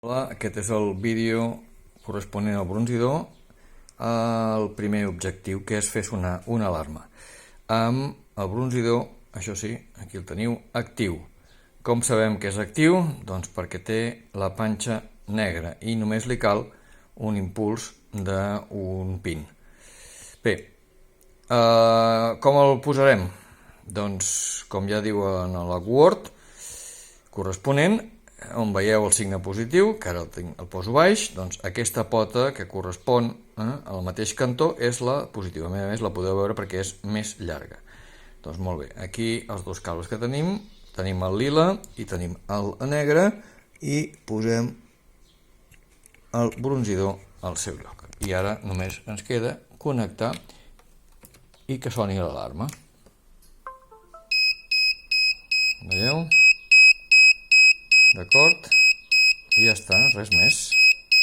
Hola, aquest és el vídeo corresponent al bronzidor. El primer objectiu, que és fer sonar una alarma. Amb el bronzidor, això sí, aquí el teniu, actiu. Com sabem que és actiu? Doncs perquè té la panxa negra i només li cal un impuls d'un pin. Bé, com el posarem? Doncs, com ja diu en la Word corresponent, on veieu el signe positiu, que ara el poso baix, doncs aquesta pota que correspon al mateix cantó és la positiva. A més la podeu veure perquè és més llarga. Doncs molt bé, aquí els dos cables que tenim el lila i tenim el negre i posem el bronzidor al seu lloc. I ara només ens queda connectar i que soni l'alarma. Veieu? D'acord? I ja està, res més.